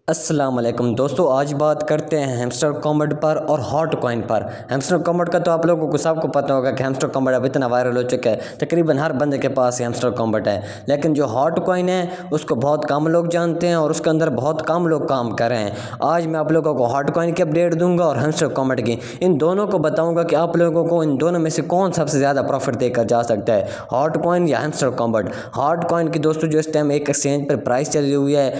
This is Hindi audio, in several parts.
अस्सलाम वालेकुम दोस्तों, आज बात करते हैं हैमस्टर कॉमेट पर और हॉट कॉइन पर। हैमस्टर कॉमेट का तो आप लोगों को सबको पता होगा कि हैमस्टर कॉमेट अब इतना वायरल हो चुका है, तकरीबन हर बंदे के पास हैमस्टर कॉमेट है। लेकिन जो हॉट कॉइन है उसको बहुत कम लोग जानते हैं और उसके अंदर बहुत कम लोग काम कर रहे हैं। आज मैं आप लोगों को हॉट कॉइन की अपडेट दूंगा और हैमस्टर कॉमेट की, इन दोनों को बताऊँगा कि आप लोगों को इन दोनों में से कौन सबसे ज़्यादा प्रॉफिट देकर जा सकता है, हॉट कॉइन या हैमस्टर कॉमेट। हॉट कॉइन की दोस्तों जो इस टाइम एक एक्सचेंज पर प्राइस चली हुई है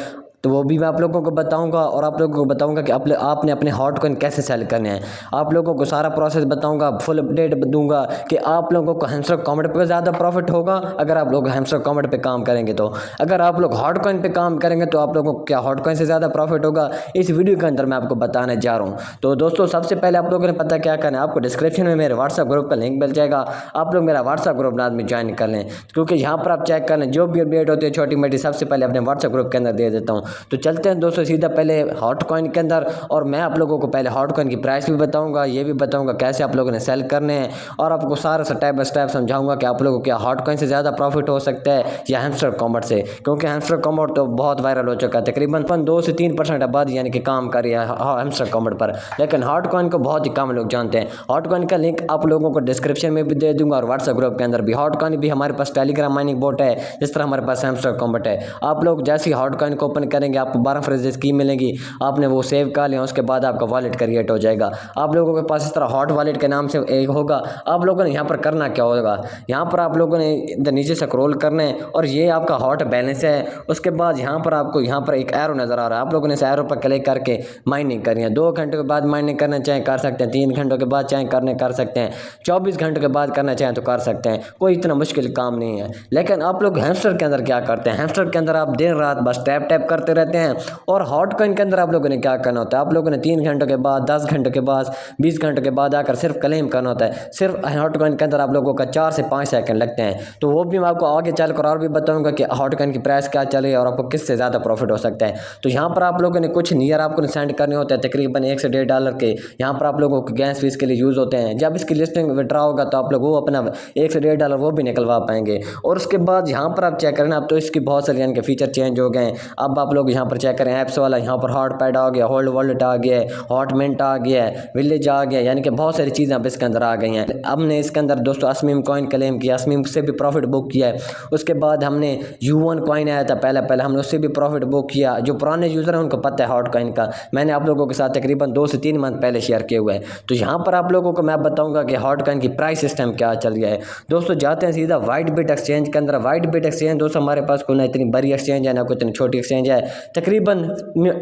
तो वो भी मैं आप लोगों को बताऊंगा और आप लोगों को बताऊंगा कि आपने अपने हॉट कॉइन कैसे सेल करने हैं। आप लोगों को सारा प्रोसेस बताऊंगा, फुल अपडेट दूंगा कि आप लोगों को हैमस्टर कॉमेट पे ज़्यादा प्रॉफिट होगा अगर आप लोग हैमस्टर कॉमेट पे काम करेंगे। तो अगर आप लोग हॉट कॉइन पे काम करेंगे तो आप लोगों को क्या हॉट कॉइन से ज़्यादा प्रॉफिट होगा, इस वीडियो के अंदर मैं आपको बताने जा रहा हूँ। तो दोस्तों सबसे पहले आप लोगों ने पता क्या करना है, आपको डिस्क्रिप्शन में मेरे व्हाट्सएप ग्रुप का लिंक मिल जाएगा। आप लोग मेरा व्हाट्सएप ग्रुप बाद में ज्वाइन कर लें, क्योंकि यहाँ पर आप चेक कर लें जो भी अपडेट होती है छोटी मोटी सबसे पहले अपने व्हाट्सएप ग्रुप के अंदर दे देता हूँ। तो चलते हैं दोस्तों सीधा पहले हॉट कॉइन के अंदर, और मैं आप लोगों को पहले हॉट कॉइन की प्राइस भी बताऊंगा, ये भी बताऊंगा कैसे आप लोगों ने सेल करने हैं, और आपको सारा स्टेप बाय स्टेप समझाऊंगा कि आप लोगों को क्या हॉट कॉइन से ज़्यादा प्रॉफिट हो सकता है या हैमस्टर कॉमेट से। क्योंकि हैमस्टर कॉमेट तो बहुत वायरल हो चुका है, तकरीबन 2 से 3% आबादी यानी कि काम कर रही है हैमस्टर कॉमेट पर, लेकिन हॉट कॉइन को बहुत ही कम लोग जानते हैं। हॉट कॉइन का लिंक आप लोगों को डिस्क्रिप्शन में भी दे दूंगा और व्हाट्सएप ग्रुप के अंदर भी। हॉट कॉइन भी हमारे पास टेलीग्राम माइनिंग बोट है, जिस तरह हमारे पास हैमस्टर कॉमेट है। आप लोग जैसे ही हॉट कॉइन को ओपन करेंगे आपको 12 फ्रेजेस की मिलेगी, आपने वो सेव कर लिया, उसके बाद आपका वॉलेट क्रिएट हो जाएगा। आप लोगों के पास इस तरह हॉट वॉलेट के नाम से एक होगा। आप लोगों ने यहाँ पर करना क्या होगा, यहाँ पर आप लोगों ने इधर नीचे स्क्रॉल करना है और ये आपका हॉट बैलेंस है। उसके बाद यहाँ पर आपको यहाँ पर एक एरो नज़र आ रहा है, आप लोगों ने इस एरो पर क्लिक करके माइनिंग करनी है। 2 घंटे के बाद माइनिंग करना चाहें कर सकते हैं, 3 घंटों के बाद चाहें कर सकते हैं, 24 घंटों के बाद करना चाहें तो कर सकते हैं, कोई इतना मुश्किल काम नहीं है। लेकिन आप लोग हैमस्टर के अंदर क्या करते हैं, हैमस्टर के अंदर आप दिन रात बस टैप टैप करते रहते हैं। और हॉट कॉइन के अंदर आप लोगों ने क्या करना होता है, आप लोगों ने 3 घंटों के बाद, 10 घंटों के बाद, 20 घंटों के बाद आकर सिर्फ क्लेम करना होता है। सिर्फ हॉट कॉइन के अंदर आप लोगों का 4 से 5 सेकंड लगते हैं। तो वो भी मैं आपको आगे चलकर और भी बताऊंगा कि हॉट कॉइन की प्राइस क्या चले और आपको किससे ज़्यादा प्रॉफिट हो सकता है। तो यहाँ पर आप लोगों ने कुछ नियर आपको सेंड करने होते हैं, तकरीबन 1 से $1.5 के। यहाँ पर आप लोगों को गैस फीस के लिए यूज़ होते हैं। जब इसकी लिस्टिंग विड्रॉ होगा तो आप लोग वो अपना 1 से $1.5 वो भी निकलवा पाएंगे। और उसके बाद यहाँ पर आप चेक करें, अब तो इसकी बहुत सारी यानी कि फीचर चेंज हो गए हैं। अब आप लोग यहाँ पर चेक करें ऐप्स वाला, यहाँ पर हॉट पैड आ गया, होल्ड वॉलेट आ गया, हॉट मिंट आ गया है, विलेज आ गया, यानी कि बहुत सारी चीज़ें अब इसके अंदर आ गई हैं। हमने इसके अंदर दोस्तों असमीम कॉइन क्लेम किया, असमीम से भी प्रॉफिट बुक किया है। उसके बाद हमने U1 कॉइन आया था पहले हमने उससे भी प्रॉफिट बुक किया। जो पुराने यूज़र हैं उनको पता है हॉट कॉइन का, मैंने आप लोगों के साथ तकरीबन 2 से 3 मंथ पहले शेयर किए हुए हैं। तो यहाँ पर आप लोगों को मैं बताऊँगा कि हॉट कॉइन की प्राइस सिस्टम क्या चल गया है। दोस्तों जाते हैं सीधा वाइट बिट एक्सचेंज के अंदर। वाइट बिट एक्सचेंज दोस्तों हमारे पास कोई ना इतनी बड़ी एक्सचेंज है ना कोई इतनी छोटी एक्सचेंज है, तकरीबन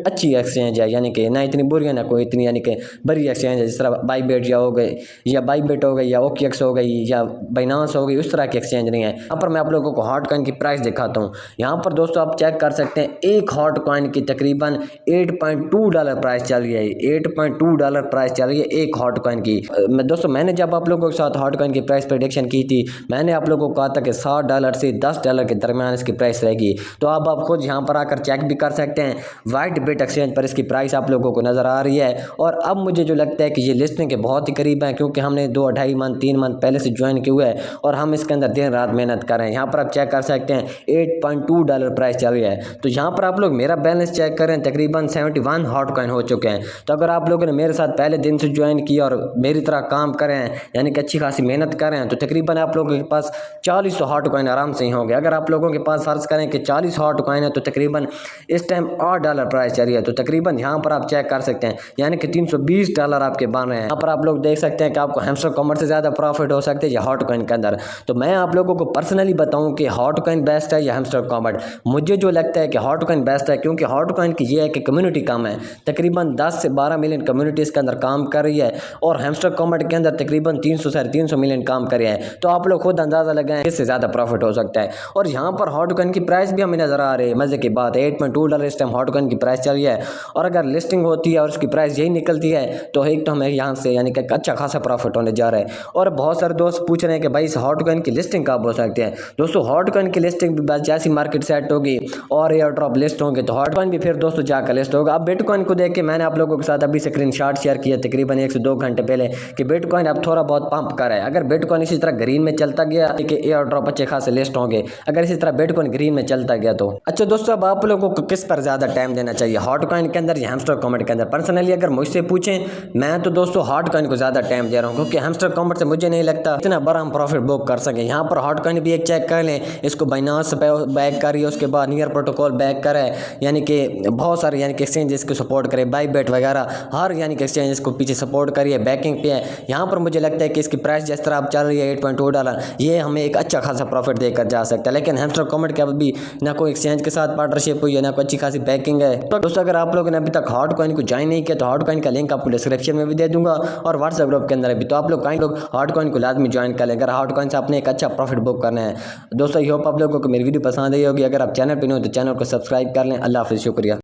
अच्छी एक्सचेंज है, यानी कि ना इतनी बुरी है ना कोई इतनी यानी कि बड़ी एक्सचेंज है। जिस तरह बाईबिट या हो गई या बाईबिट हो गई या OKX हो गई या बाइनांस हो गई, उस तरह की एक्सचेंज नहीं है। यहाँ पर मैं आप लोगों को हॉट कॉइन की प्राइस दिखाता हूँ। यहाँ पर दोस्तों आप चेक कर सकते हैं, एक हॉट कॉइन की तकरीबन $8.2 प्राइस चल रही है। $8.2 प्राइस चल रही है एक हॉट कॉइन की। दोस्तों मैंने जब आप लोगों के साथ हॉट कॉइन की प्राइस प्रेडिक्शन की थी, मैंने आप लोगों को कहा था कि $7 से $10 के दरमियान इसकी प्राइस रहेगी। तो अब आप खुद यहाँ पर आकर चेक भी कर सकते हैं, वाइट बिट एक्सचेंज पर इसकी प्राइस आप लोगों को नज़र आ रही है। और अब मुझे जो लगता है कि ये लिस्टिंग के बहुत ही करीब है, क्योंकि हमने 2-2.5 मंथ 3 मंथ पहले से ज्वाइन किया हुआ है और हम इसके अंदर दिन रात मेहनत कर रहे हैं। यहाँ पर आप चेक कर सकते हैं $8.2 प्राइस चल रही है। तो यहाँ पर आप लोग मेरा बैलेंस चेक करें, तकरीबन 71 हॉट कॉइन हो चुके हैं। तो अगर आप लोगों ने मेरे साथ पहले दिन से ज्वाइन किया और मेरी तरह काम करें यानी कि अच्छी खासी मेहनत करें, तो तकरीबन आप लोगों के पास 40 हॉट कॉइन आराम से ही होंगे। अगर आप लोगों के पास फर्ज करें कि 40 हॉट कॉइन है तो तकरीबन इस टाइम $8 प्राइस चल रही है। तो तकरीबन यहाँ पर आप चेक कर सकते हैं, यानी कि $320 आपके बन रहे हैं। यहाँ पर आप लोग देख सकते हैं कि आपको हैमस्टर कॉमेट से ज़्यादा प्रॉफिट हो सकते हैं या हॉट कॉइन के अंदर। तो मैं आप लोगों को पर्सनली बताऊं कि हॉट कॉइन बेस्ट है या हैमस्टर कॉमेट। मुझे जो लगता है कि हॉट कॉइन बेस्ट है, क्योंकि हॉट कॉइन की ये है कि कम्युनिटी कम है, तकरीबन 10 से 12 मिलियन कम्युनिटी इसके अंदर काम कर रही है, और हैमस्टर कॉमेट के अंदर तकरीबन 300 से 350 मिलियन काम कर रहे हैं। तो आप लोग खुद अंदाज़ा लगाएं किससे ज़्यादा प्रॉफिट हो सकता है। और यहाँ पर हॉट कॉइन की प्राइस भी हमें नज़र आ रही है, मज़े की बात है $8.2 इस टाइम हॉट कॉइन की प्राइस चल रही है। और अगर लिस्टिंग होती है और उसकी प्राइस यही निकलती है तो एक तो हमें यहाँ से यानी कि अच्छा खासा प्रॉफिट होने जा रहा है। और बहुत सारे दोस्त पूछ रहे हैं कि भाई इस हॉट कॉइन की लिस्टिंग कब हो सकती है। दोस्तों हॉट कॉइन की लिस्टिंग भी बस जैसी मार्केट सेट होगी और एयर ड्रॉप लिस्ट होंगे तो हॉट कॉइन भी फिर दोस्तों जाकर लिस्ट होगा। अब बिटकॉइन को देख के मैंने आप लोगों के साथ अभी स्क्रीनशॉट शेयर किया तकरीबन 1 से 2 घंटे पहले कि बिटकॉइन अब थोड़ा बहुत पंप कर रहा है। अगर बिटकॉइन इसी तरह ग्रीन में चलता गया कि एयर ड्रॉप अच्छे खासे लिस्ट होंगे, अगर इसी तरह बिटकॉइन ग्रीन में चलता गया तो। अच्छा दोस्तों, अब आप लोगों को किस पर ज़्यादा टाइम देना चाहिए, हॉट कॉइन के अंदर या हैमस्टर कॉमेट के अंदर? पर्सनली अगर मुझसे पूछें, मैं तो दोस्तों हॉट कॉइन को ज़्यादा टाइम दे रहा हूँ, क्योंकि हैमस्टर कॉमेट से मुझे नहीं लगता इतना बड़ा हम प्रॉफिट बुक कर सकें। यहाँ पर हॉट कॉइन भी एक चेक कर लें, इसको बाइनांस पे बैक करिए, उसके बाद नियर प्रोटोकॉल बैक करे, यानी कि बहुत सारे यानी कि एक्सचेंज इसको सपोर्ट करे, बाईबेट वगैरह हर यानी कि एक्सचेंज इसको पीछे सपोर्ट करिए, बैकिंग पे है। यहाँ पर मुझे लगता है कि इसकी प्राइस जिस तरह अब चल रही है $8.2, ये हमें एक अच्छा खासा प्रॉफिट देकर जा सकता है। लेकिन हैमस्टर कॉमेट के अभी ना कोई एक्सचेंज के साथ पार्टनरशिप हुई है, ना कोई अच्छी खासी बैकिंग है। तो दोस्तों अगर आप लोगों ने अभी तक हॉट कॉइन को ज्वाइन नहीं किया तो हॉट कॉइन का लिंक आपको डिस्क्रिप्शन में भी दे दूंगा और व्हाट्सएप ग्रुप के अंदर भी। तो आप लोग हॉट कॉइन को लाजमी ज्वाइन कर लें अगर हॉट कॉइन से आपने एक अच्छा प्रॉफिट बुक करना है। दोस्तों आई होप आप लोगों को मेरी वीडियो पसंद आई होगी। अगर आप चैनल पर नहीं हो तो चैनल को सब्सक्राइब कर लें। अल्लाह हाफिज़, शुक्रिया।